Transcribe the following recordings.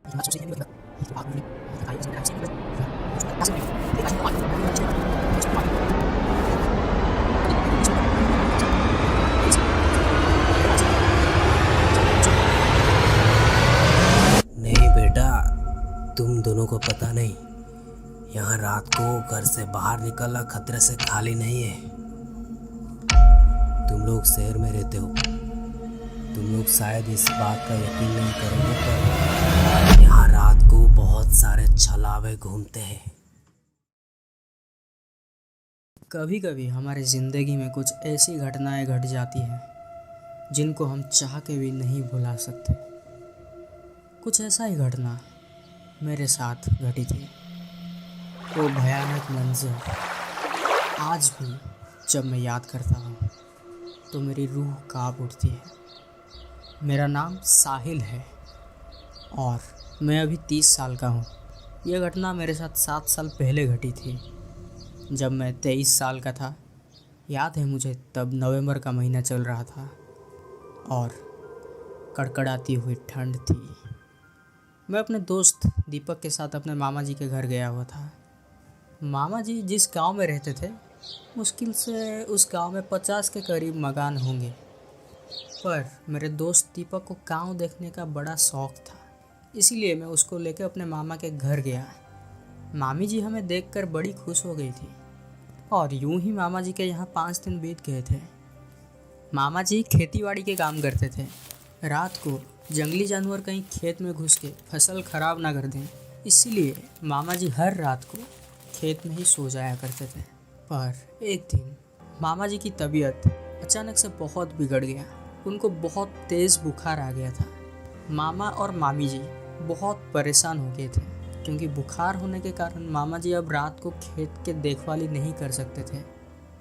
नहीं बेटा, तुम दोनों को पता नहीं, यहाँ रात को घर से बाहर निकलना खतरे से खाली नहीं है। तुम लोग शहर में रहते हो, तुम लोग शायद इस बात का यकीन नहीं करोगे, पर यहाँ रात को बहुत सारे छलावे घूमते हैं। कभी कभी हमारी ज़िंदगी में कुछ ऐसी घटनाएं घट जाती हैं जिनको हम चाह के भी नहीं भुला सकते। कुछ ऐसा ही घटना मेरे साथ घटी थी। वो भयानक मंजर आज भी जब मैं याद करता हूँ तो मेरी रूह कांप उठती है। मेरा नाम साहिल है और मैं अभी 30 साल का हूँ। यह घटना मेरे साथ 7 साल पहले घटी थी, जब मैं 23 साल का था। याद है मुझे, तब नवंबर का महीना चल रहा था और कड़कड़ाती हुई ठंड थी। मैं अपने दोस्त दीपक के साथ अपने मामा जी के घर गया हुआ था। मामा जी जिस गांव में रहते थे, मुश्किल से उस गांव में 50 के करीब मकान होंगे। पर मेरे दोस्त दीपक को गांव देखने का बड़ा शौक़ था, इसीलिए मैं उसको लेकर अपने मामा के घर गया। मामी जी हमें देखकर बड़ी खुश हो गई थी और यूं ही मामा जी के यहाँ 5 दिन बीत गए थे। मामा जी खेतीबाड़ी के काम करते थे। रात को जंगली जानवर कहीं खेत में घुस के फसल खराब ना कर दें, इसीलिए मामा जी हर रात को खेत में ही सो जाया करते थे। पर एक दिन मामा जी की तबीयत अचानक से बहुत बिगड़ गया। उनको बहुत तेज़ बुखार आ गया था। मामा और मामी जी बहुत परेशान हो गए थे, क्योंकि बुखार होने के कारण मामा जी अब रात को खेत के देखभाली नहीं कर सकते थे।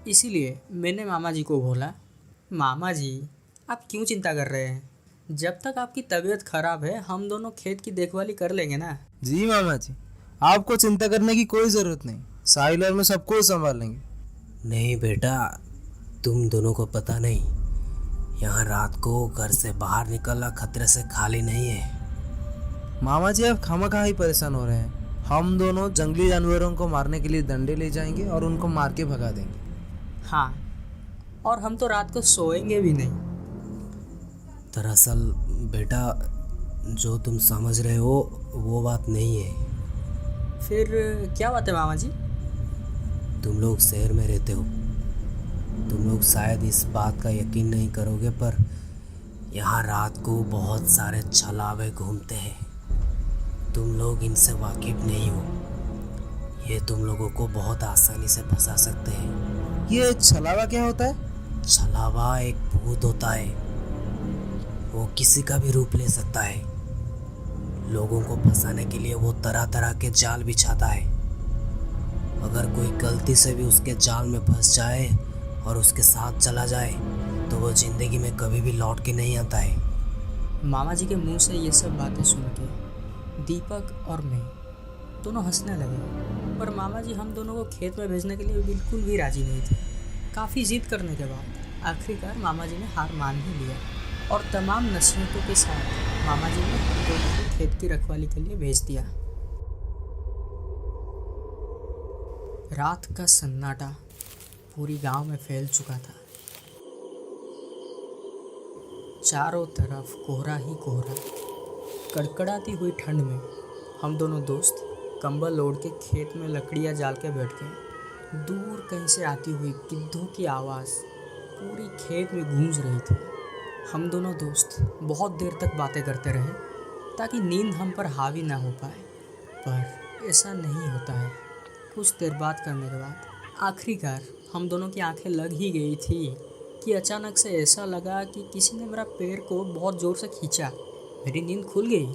इसीलिए मैंने मामा जी को बोला, मामा जी आप क्यों चिंता कर रहे हैं? जब तक आपकी तबीयत खराब है हम दोनों खेत की देखभाली कर लेंगे ना। जी मामा जी, आपको चिंता करने की कोई ज़रूरत नहीं, साहिल और मैं सबको संभाल लेंगे। नहीं बेटा, तुम दोनों को पता नहीं, यहाँ रात को घर से बाहर निकलना खतरे से खाली नहीं है। मामा जी आप खामखा ही परेशान हो रहे हैं। हम दोनों जंगली जानवरों को मारने के लिए डंडे ले जाएंगे और उनको मार के भगा देंगे। हाँ, और हम तो रात को सोएंगे भी नहीं। दरअसल बेटा, जो तुम समझ रहे हो वो बात नहीं है। फिर क्या बात है मामा जी? तुम लोग शहर में रहते हो, तुम लोग शायद इस बात का यकीन नहीं करोगे, पर यहाँ रात को बहुत सारे छलावे घूमते हैं। तुम लोग इनसे वाकिफ नहीं हो। ये तुम लोगों को बहुत आसानी से फंसा सकते हैं। ये छलावा क्या होता है? छलावा एक भूत होता है, वो किसी का भी रूप ले सकता है। लोगों को फंसाने के लिए वो तरह तरह के जाल बिछाता है। अगर कोई गलती से भी उसके जाल में फंस जाए और उसके साथ चला जाए तो वो ज़िंदगी में कभी भी लौट के नहीं आता है। मामा जी के मुंह से ये सब बातें सुन के दीपक और मैं दोनों हंसने लगे, पर मामा जी हम दोनों को खेत में भेजने के लिए बिल्कुल भी राजी नहीं थे। काफ़ी जिद करने के बाद आखिरकार मामा जी ने हार मान ही लिया और तमाम नसीहतों के साथ मामा जी ने हम दोनों को खेत की रखवाली के लिए भेज दिया। रात का सन्नाटा पूरी गांव में फैल चुका था। चारों तरफ कोहरा ही कोहरा। कड़कड़ाती हुई ठंड में हम दोनों दोस्त कंबल ओढ़ के खेत में लकड़ियाँ जाल के बैठ गए। दूर कहीं से आती हुई गिद्धों की आवाज़ पूरी खेत में गूंज रही थी। हम दोनों दोस्त बहुत देर तक बातें करते रहे ताकि नींद हम पर हावी ना हो पाए, पर ऐसा नहीं होता है। कुछ देर बात करने के बाद आखिरकार हम दोनों की आंखें लग ही गई थी कि अचानक से ऐसा लगा कि किसी ने मेरा पैर को बहुत ज़ोर से खींचा। मेरी नींद खुल गई।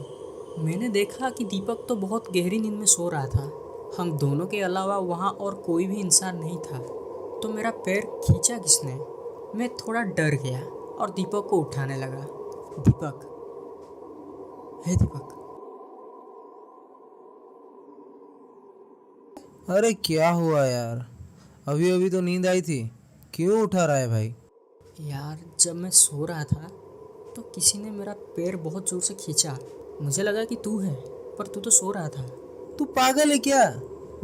मैंने देखा कि दीपक तो बहुत गहरी नींद में सो रहा था। हम दोनों के अलावा वहाँ और कोई भी इंसान नहीं था। तो मेरा पैर खींचा किसने? मैं थोड़ा डर गया और दीपक को उठाने लगा। दीपक, हे दीपक। अरे क्या हुआ यार, अभी अभी तो नींद आई थी, क्यों उठा रहा है भाई? यार जब मैं सो रहा था तो किसी ने मेरा पैर बहुत ज़ोर से खींचा। मुझे लगा कि तू है, पर तू तो सो रहा था। तू पागल है क्या?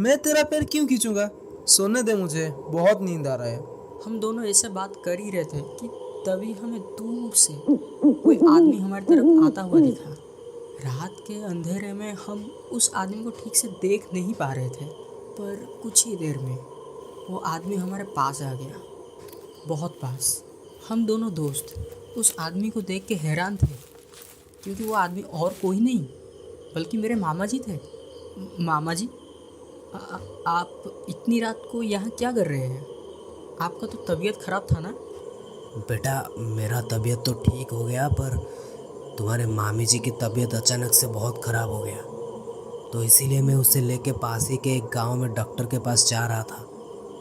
मैं तेरा पैर क्यों खींचूंगा? सोने दे मुझे, बहुत नींद आ रहा है। हम दोनों ऐसे बात कर ही रहे थे कि तभी हमें दूर से कोई आदमी हमारी तरफ आता हुआ दिखा। रात के अंधेरे में हम उस आदमी को ठीक से देख नहीं पा रहे थे, पर कुछ ही देर में वो आदमी हमारे पास आ गया, बहुत पास। हम दोनों दोस्त उस आदमी को देख के हैरान थे, क्योंकि वो आदमी और कोई नहीं बल्कि मेरे मामा जी थे। मामा जी, आप इतनी रात को यहाँ क्या कर रहे हैं? आपका तो तबीयत खराब था ना? बेटा, मेरा तबीयत तो ठीक हो गया, पर तुम्हारे मामी जी की तबीयत अचानक से बहुत ख़राब हो गया, तो इसीलिए मैं उसे लेके पास ही के एक गांव में डॉक्टर के पास जा रहा था,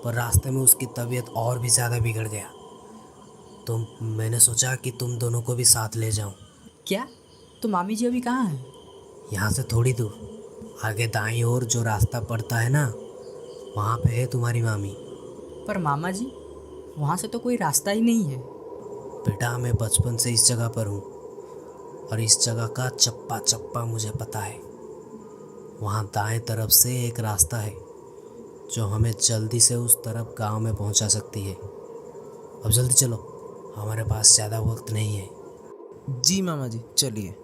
पर रास्ते में उसकी तबीयत और भी ज़्यादा बिगड़ गया, तो मैंने सोचा कि तुम दोनों को भी साथ ले जाऊं। क्या? तो मामी जी अभी कहाँ हैं? यहाँ से थोड़ी दूर आगे दाईं ओर जो रास्ता पड़ता है ना, वहाँ पे है तुम्हारी मामी। पर मामा जी, वहाँ से तो कोई रास्ता ही नहीं है। बेटा, मैं बचपन से इस जगह पर हूँ और इस जगह का चप्पा चप्पा मुझे पता है। वहाँ दाएं तरफ से एक रास्ता है जो हमें जल्दी से उस तरफ गांव में पहुँचा सकती है। अब जल्दी चलो, हमारे पास ज़्यादा वक्त नहीं है। जी मामा जी, चलिए।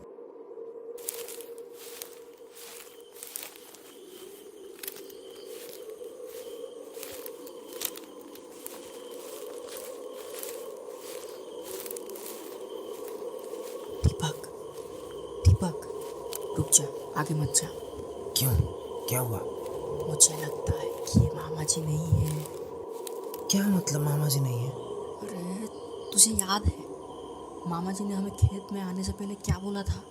दीपक, दीपक, रुक जा, आगे मत जा। क्यों? क्या हुआ? मुझे लगता है कि ये मामा जी नहीं है। क्या मतलब मामा जी नहीं है? अरे, तुझे याद है मामा जी ने हमें खेत में आने से पहले क्या बोला था?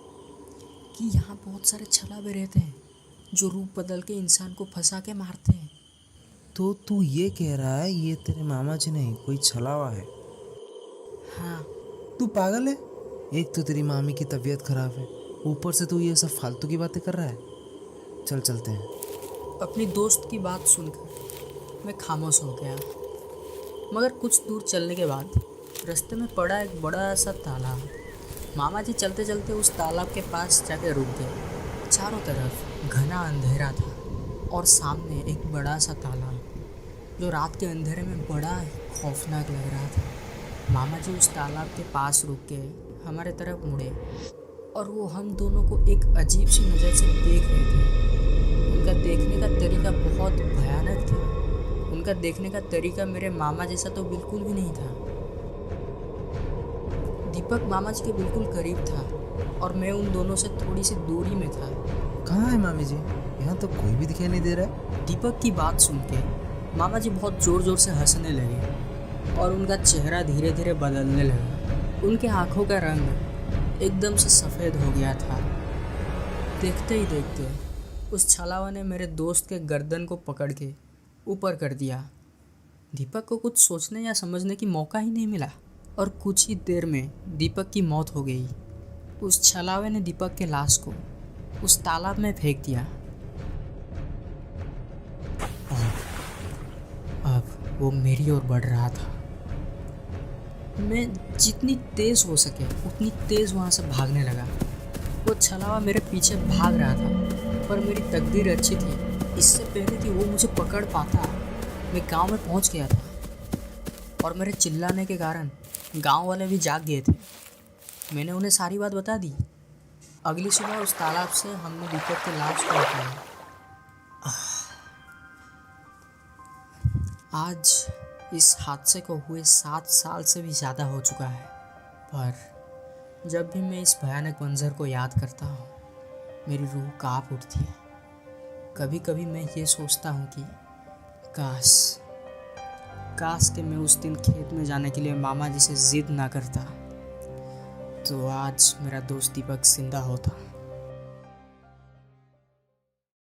कि यहाँ बहुत सारे छलावे रहते हैं जो रूप बदल के इंसान को फंसा के मारते हैं। तो तू ये कह रहा है ये तेरे मामा जी नहीं, कोई छलावा है? हाँ। तू पागल है? एक तो तेरी मामी की तबीयत खराब है, ऊपर से तू ये सब फालतू की बातें कर रहा है। चल चलते हैं। अपनी दोस्त की बात सुनकर मैं खामोश हो गया, मगर कुछ दूर चलने के बाद रास्ते में पड़ा एक बड़ा सा तालाब। मामा जी चलते चलते उस तालाब के पास जाके रुक गए। चारों तरफ घना अंधेरा था और सामने एक बड़ा सा तालाब जो रात के अंधेरे में बड़ा खौफनाक लग रहा था। मामा जी उस तालाब के पास रुक के हमारे तरफ मुड़े और वो हम दोनों को एक अजीब सी नज़र से देख रहे थे। उनका देखने का तरीका बहुत भयानक था। उनका देखने का तरीका मेरे मामा जैसा तो बिल्कुल भी नहीं था। दीपक मामा जी के बिल्कुल करीब था और मैं उन दोनों से थोड़ी सी दूरी में था। कहाँ है मामी जी? यहाँ तो कोई भी दिखाई नहीं दे रहा है। दीपक की बात सुन के मामा जी बहुत ज़ोर ज़ोर से हंसने लगे और उनका चेहरा धीरे धीरे बदलने लगा। उनके आँखों का रंग एकदम से सफ़ेद हो गया था। देखते ही देखते उस छलावा ने मेरे दोस्त के गर्दन को पकड़ के ऊपर कर दिया। दीपक को कुछ सोचने या समझने की मौका ही नहीं मिला और कुछ ही देर में दीपक की मौत हो गई। उस छलावे ने दीपक के लाश को उस तालाब में फेंक दिया। अब वो मेरी ओर बढ़ रहा था। मैं जितनी तेज़ हो सके उतनी तेज़ वहाँ से भागने लगा। वो छलावा मेरे पीछे भाग रहा था, पर मेरी तकदीर अच्छी थी। इससे पहले कि वो मुझे पकड़ पाता मैं गांव में पहुँच गया था और मेरे चिल्लाने के कारण गांव वाले भी जाग गए थे। मैंने उन्हें सारी बात बता दी। अगली सुबह उस तालाब से हमने दीपक के लाश को निकाला। आज इस हादसे को हुए 7 साल से भी ज़्यादा हो चुका है, पर जब भी मैं इस भयानक मंजर को याद करता हूँ मेरी रूह काँप उठती है। कभी कभी मैं ये सोचता हूँ कि काश कि मैं उस दिन खेत में जाने के लिए मामा जी से ज़िद ना करता, तो आज मेरा दोस्त दीपक जिंदा होता।